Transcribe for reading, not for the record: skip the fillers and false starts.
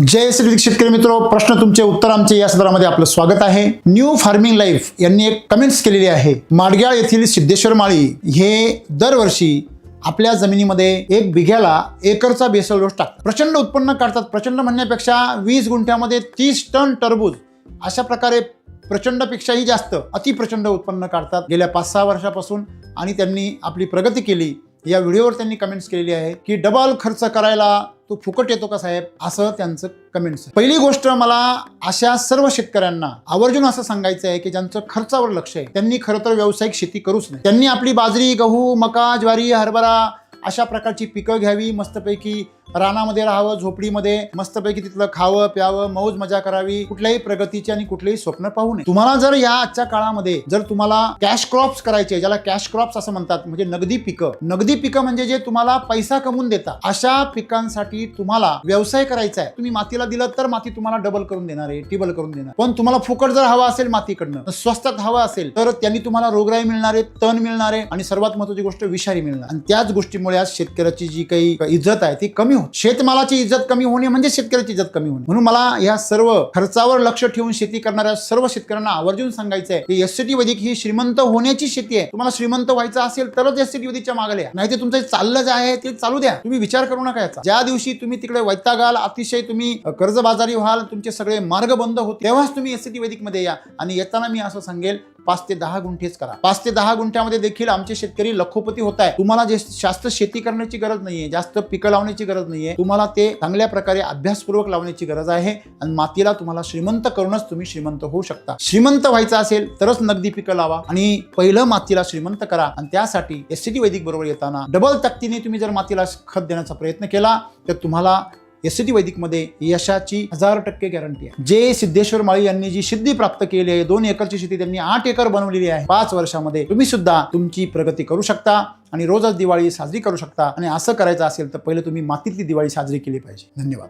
जय श्री शेतकरी मित्रो, प्रश्न तुमचे उत्तर आमचे या सदरामध्ये आपलं स्वागत आहे। न्यू फार्मिंग लाईफ यांनी एक कमेंट्स केलेली आहे। माडग्याळ येथील सिद्धेश्वर माळी हे दरवर्षी आपल्या जमिनीमध्ये 1 बिघ्याला एकरचा बेसल डोस टाकतात। प्रचंड उत्पन्न काढतात। प्रचंड म्हणण्यापेक्षा 20 गुंठ्यामध्ये 30 टन टरबूज अशा प्रकारे प्रचंडपेक्षाही जास्त अतिप्रचंड उत्पन्न काढतात गेल्या 5-6 वर्षापासून। आणि त्यांनी आपली प्रगती केली। या व्हिडिओवर त्यांनी कमेंट्स केलेली आहे की डबल खर्च करायला तो फुकट येतो का साहेब, असं त्यांचं कमेंट्स। पहिली गोष्ट, मला अशा सर्व शेतकऱ्यांना आवर्जून असं सांगायचं आहे की ज्यांचं खर्चावर लक्ष आहे त्यांनी खरं तर व्यावसायिक शेती करूच नाही। त्यांनी आपली बाजरी, गहू, मका, ज्वारी, हरभरा अशा प्रकारची पिकं घ्यावी, मस्तपैकी रानामध्ये राहावं, झोपडीमध्ये मस्तपैकी तिथलं खावं प्यावं, मौज मजा करावी, कुठल्याही प्रगतीची आणि कुठलेही स्वप्न पाहू नये। तुम्हाला जर या आजच्या काळामध्ये जर तुम्हाला कॅश क्रॉप्स करायचे, ज्याला कॅश क्रॉप्स असं म्हणतात, म्हणजे नगदी पिकं म्हणजे जे तुम्हाला पैसा कमवून देतात, अशा पिकांसाठी तुम्हाला व्यवसाय करायचा आहे। तुम्ही मातीला दिलं तर माती तुम्हाला डबल करून देणार आहे, टिबल करून देणार। पण तुम्हाला फुकट जर हवा असेल मातीकडनं, स्वस्तात हवा असेल तर त्यांनी तुम्हाला रोगराई मिळणार आहे, तण मिळणार आहे आणि सर्वात महत्त्वाची गोष्ट विषारी मिळणार। आणि त्याच गोष्टीमुळे आज शेतकऱ्याची जी काही इज्जत आहे ती कमी होते। शेतमालाची इज्जत कमी होणे म्हणजे शेतकऱ्याची इज्जत कमी होणे। म्हणून मला या सर्व खर्चावर लक्ष ठेवून शेती करणाऱ्या सर्व शेतकऱ्यांना आवर्जून सांगायचं आहे की एससीटी वैदिक ही श्रीमंत होण्याची शेती आहे। तुम्हाला श्रीमंत व्हायचं असेल तरच एससीटी वैदिकच्या मागे या, नाही ते तुमचं चाललं जे आहे ते चालू द्या। तुम्ही विचार करू नका याचा। ज्या दिवशी तुम्ही तिकडे वैतागाल, अतिशय तुम्ही कर्जबाजारी व्हाल, तुमचे सगळे मार्ग बंद होतील, तेव्हाच तुम्ही एससीटी वैदिक मध्ये या। आणि येताना मी असं सांगेल 5 ते 10 गुंठेच करा। 5 ते 10 गुंठ्यामध्ये देखील आमचे शेतकरी लखोपती होत आहे। तुम्हाला जास्त शेती करण्याची गरज नाहीये, जास्त पिकं लावण्याची गरज नाहीये, तुम्हाला ते चांगल्या प्रकारे अभ्यासपूर्वक लावण्याची गरज आहे। आणि मातीला तुम्हाला श्रीमंत करूनच तुम्ही श्रीमंत होऊ शकता। श्रीमंत व्हायचं असेल तरच नगदी पिकं लावा आणि पहिलं मातीला श्रीमंत करा। आणि त्यासाठी एससीटी वैदिक बरोबर येताना डबल ताकदीने तुम्ही जर मातीला खत देण्याचा प्रयत्न केला तर तुम्हाला एससीटी वैदिक मध्ये यशाची 1000% गॅरंटी आहे। जे सिद्धेश्वर माळी यांनी जी सिद्धी प्राप्त केली आहे, 2 एकरची शेती त्यांनी 8 एकर बनवलेली आहे 5 वर्षामध्ये, तुम्ही सुद्धा तुमची प्रगती करू शकता आणि रोजच दिवाळी साजरी करू शकता। आणि असं करायचं असेल तर पहिले तुम्ही मातीतली दिवाळी साजरी केली पाहिजे। धन्यवाद।